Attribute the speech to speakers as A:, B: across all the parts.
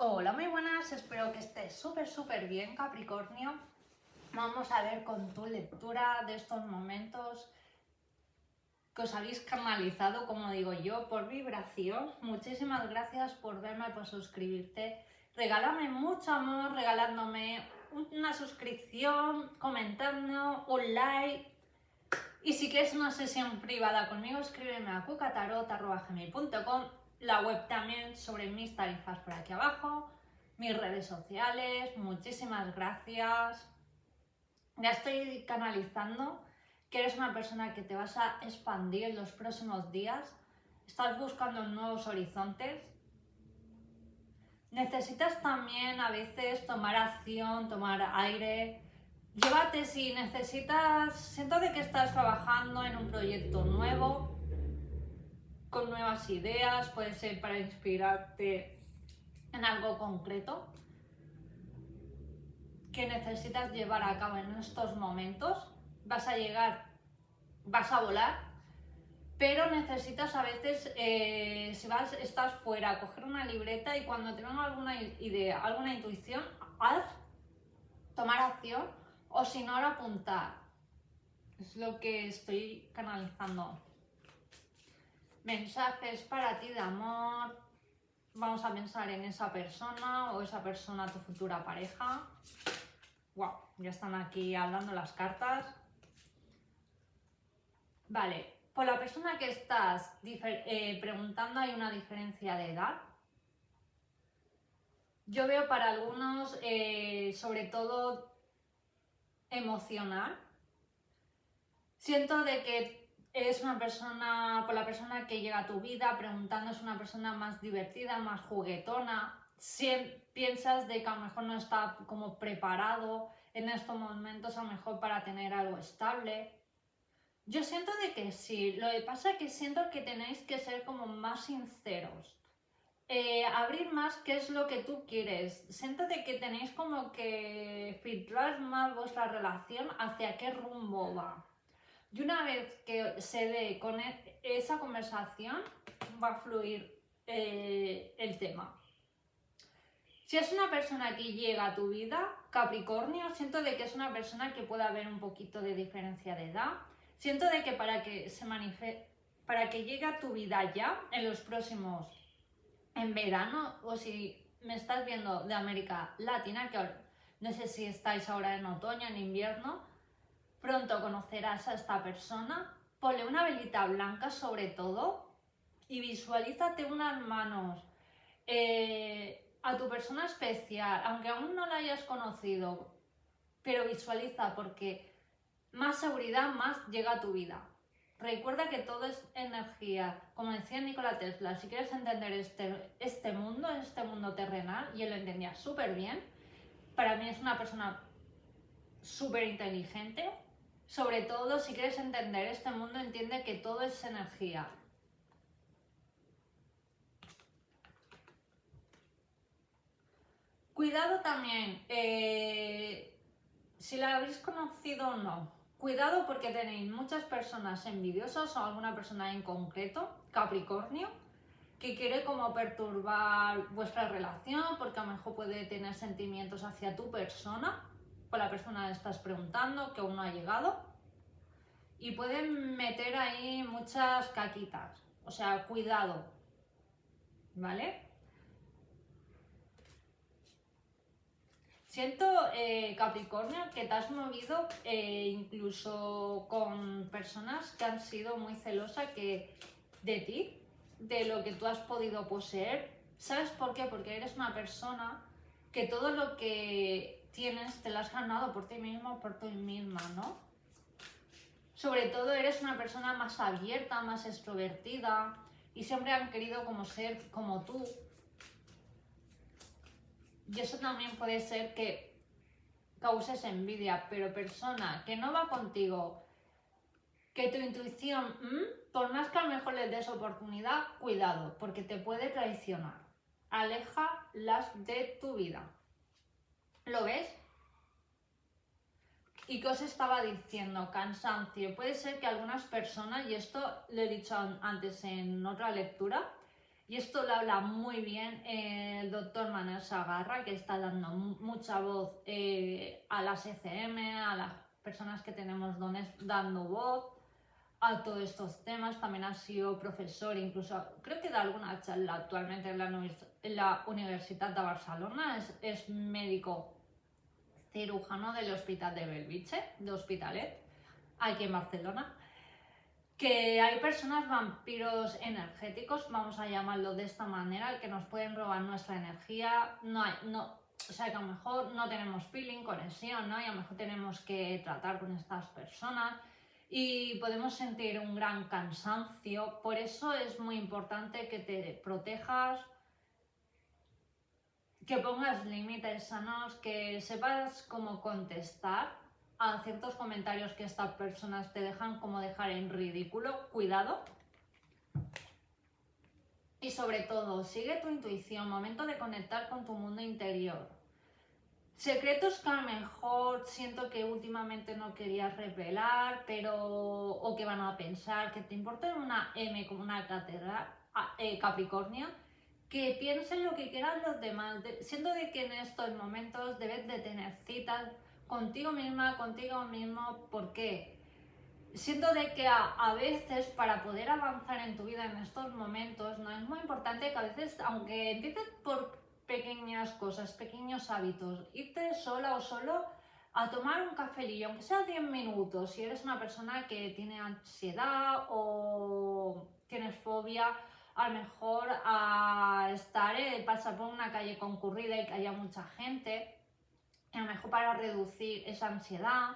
A: Hola, muy buenas, espero que estés súper bien, Capricornio. Vamos a ver con tu lectura de estos momentos que os habéis canalizado, como digo yo, por vibración. Muchísimas gracias por verme, por suscribirte. Regálame mucho amor, regalándome una suscripción, comentando, un like. Y si quieres una sesión privada conmigo, escríbeme a cucatarot@gmail.com. La web también, sobre mis tarifas por aquí abajo, mis redes sociales. Muchísimas gracias. Ya estoy canalizando que eres una persona que te vas a expandir en los próximos días. Estás buscando nuevos horizontes. Necesitas también a veces tomar acción, tomar aire. Llévate si necesitas, siento de que estás trabajando en un proyecto nuevo, con nuevas ideas, puede ser para inspirarte en algo concreto que necesitas llevar a cabo en estos momentos. Vas a llegar, vas a volar, pero necesitas a veces, si estás fuera, coger una libreta y cuando tengas alguna idea, alguna intuición, tomar acción o si no, apuntar. Es lo que estoy canalizando. Mensajes para ti de amor. Vamos a pensar en esa persona o esa persona tu futura pareja. Wow, ya están aquí hablando las cartas. Vale, por la persona que estás preguntando hay una diferencia de edad. Yo veo para algunos, sobre todo emocional. Siento de que es una persona, por la persona que llega a tu vida preguntando, es una persona más divertida, más juguetona. Si piensas de que a lo mejor no está como preparado en estos momentos, a lo mejor para tener algo estable. Yo siento de que sí, lo que pasa es que siento que tenéis que ser como más sinceros. Abrir más qué es lo que tú quieres. Siento de que tenéis como que filtrar más vuestra relación hacia qué rumbo va. Y una vez que se dé con esa conversación, va a fluir el tema. Si es una persona que llega a tu vida, Capricornio, siento de que es una persona que puede haber un poquito de diferencia de edad. Siento de que para que llegue a tu vida ya, en los próximos, en verano, o si me estás viendo de América Latina, que no sé si estáis ahora en otoño, en invierno, pronto conocerás a esta persona. Ponle una velita blanca sobre todo y visualízate unas manos a tu persona especial, aunque aún no la hayas conocido, pero visualiza, porque más seguridad, más llega a tu vida. Recuerda que todo es energía. Como decía Nikola Tesla, si quieres entender este mundo terrenal, y él lo entendía súper bien, para mí es una persona súper inteligente. Sobre todo, si quieres entender este mundo, entiende que todo es energía. Cuidado también, si la habéis conocido o no. Cuidado porque tenéis muchas personas envidiosas o alguna persona en concreto, Capricornio, que quiere como perturbar vuestra relación porque a lo mejor puede tener sentimientos hacia tu persona, con la persona que estás preguntando, que aún no ha llegado. Y pueden meter ahí muchas caquitas. O sea, cuidado. ¿Vale? Siento, Capricornio, que te has movido incluso con personas que han sido muy celosas de ti, de lo que tú has podido poseer. ¿Sabes por qué? Porque eres una persona que todo lo que tienes te lo has ganado por ti mismo o por ti misma, ¿no? Sobre todo eres una persona más abierta, más extrovertida y siempre han querido como ser como tú. Y eso también puede ser que causes envidia, pero persona que no va contigo, que tu intuición, por más que a lo mejor les des oportunidad, cuidado, porque te puede traicionar. Aléjalas de tu vida. ¿Lo ves? ¿Y qué os estaba diciendo? Cansancio. Puede ser que algunas personas, y esto lo he dicho antes en otra lectura, Y esto lo habla muy bien el doctor Manel Sagarra, que está dando mucha voz a las ECM, a las personas que tenemos dones, dando voz a todos estos temas. También ha sido profesor, incluso creo que da alguna charla actualmente en la Universitat de Barcelona. Es médico cirujano del Hospital de Bellvitge, de Hospitalet, aquí en Barcelona. Que hay personas vampiros energéticos, vamos a llamarlo de esta manera, que nos pueden robar nuestra energía. O sea, que a lo mejor no tenemos feeling, conexión, ¿no? Y a lo mejor tenemos que tratar con estas personas y podemos sentir un gran cansancio. Por eso es muy importante que te protejas, que pongas límites sanos, que sepas cómo contestar a ciertos comentarios que estas personas te dejan como dejar en ridículo. Cuidado. Y sobre todo, sigue tu intuición, momento de conectar con tu mundo interior. Secretos que a lo mejor siento que últimamente no querías revelar, o que van a pensar, que te importa una M como una catedral, Capricornio, que piensen lo que quieran los demás. Siento de que en estos momentos debes de tener citas contigo misma, contigo mismo. ¿Por qué? Siento de que a veces para poder avanzar en tu vida en estos momentos, no es muy importante que a veces, aunque empieces por pequeñas cosas, pequeños hábitos, irte sola o solo a tomar un cafelillo, aunque sea 10 minutos, si eres una persona que tiene ansiedad o tienes fobia, a lo mejor a estar, pasar por una calle concurrida y que haya mucha gente, a lo mejor para reducir esa ansiedad,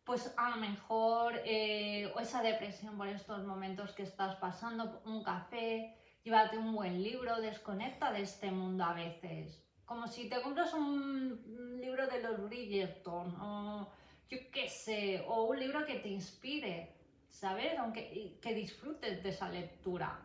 A: pues a lo mejor o esa depresión por estos momentos que estás pasando, un café, llévate un buen libro, desconecta de este mundo a veces. Como si te compras un libro de los Bridgerton, o yo qué sé, o un libro que te inspire, ¿sabes? Aunque que disfrutes de esa lectura.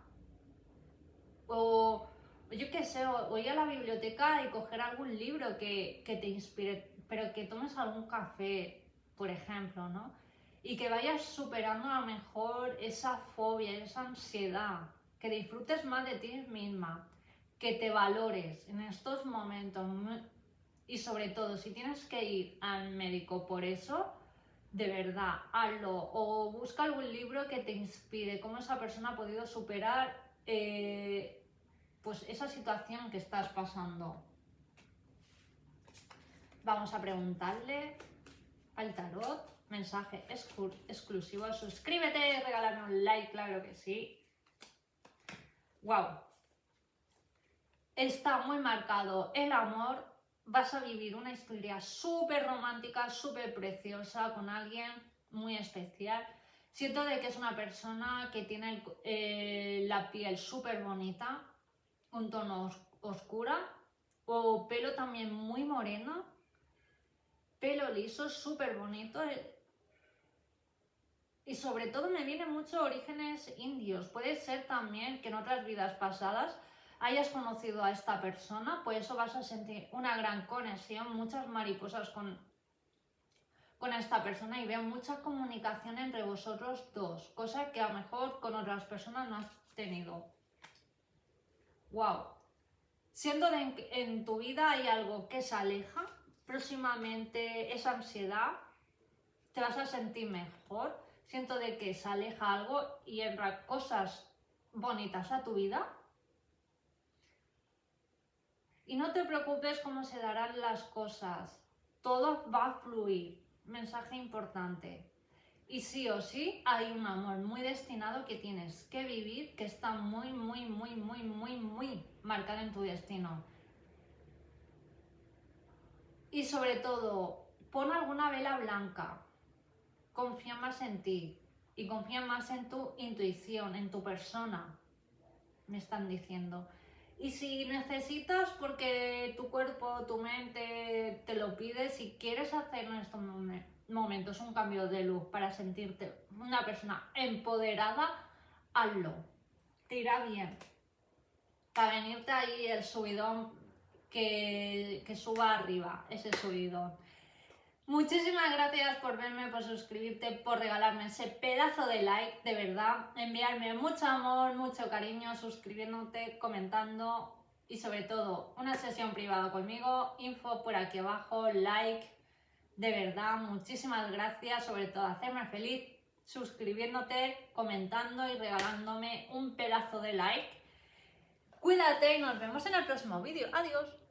A: O yo qué sé, o ir a la biblioteca y coger algún libro que te inspire, pero que tomes algún café, por ejemplo, ¿no? Y que vayas superando a lo mejor esa fobia, esa ansiedad, que disfrutes más de ti misma, que te valores en estos momentos. Y sobre todo, si tienes que ir al médico por eso, de verdad, hazlo. O busca algún libro que te inspire, cómo esa persona ha podido superar pues esa situación que estás pasando. Vamos a preguntarle al tarot, mensaje exclusivo. Suscríbete, regálame un like, claro que sí. Wow. Está muy marcado el amor. Vas a vivir una historia súper romántica, súper preciosa con alguien muy especial. Siento de que es una persona que tiene la piel súper bonita, un tono oscura, o pelo también muy moreno, pelo liso, súper bonito. Y sobre todo me vienen mucho orígenes indios. Puede ser también que en otras vidas pasadas hayas conocido a esta persona, pues eso vas a sentir una gran conexión, muchas mariposas con esta persona, y veo mucha comunicación entre vosotros dos, cosa que a lo mejor con otras personas no has tenido. Wow. Siendo en tu vida hay algo que se aleja, próximamente esa ansiedad, te vas a sentir mejor. Siento de que se aleja algo y entra cosas bonitas a tu vida. Y no te preocupes cómo se darán las cosas. Todo va a fluir. Mensaje importante. Y sí o sí hay un amor muy destinado que tienes que vivir, que está muy, muy, muy, muy, muy, muy marcado en tu destino. Y sobre todo, pon alguna vela blanca. Confía más en ti y confía más en tu intuición, en tu persona, me están diciendo. Y si necesitas, porque tu cuerpo, tu mente te lo pide, si quieres hacer en estos momentos un cambio de luz para sentirte una persona empoderada, hazlo. Te irá bien. Para venirte ahí el subidón que suba arriba, ese subidón. Muchísimas gracias por verme, por suscribirte, por regalarme ese pedazo de like, de verdad, enviarme mucho amor, mucho cariño, suscribiéndote, comentando y sobre todo una sesión privada conmigo, info por aquí abajo, like, de verdad, muchísimas gracias, sobre todo hacerme feliz, suscribiéndote, comentando y regalándome un pedazo de like. Cuídate y nos vemos en el próximo vídeo. Adiós.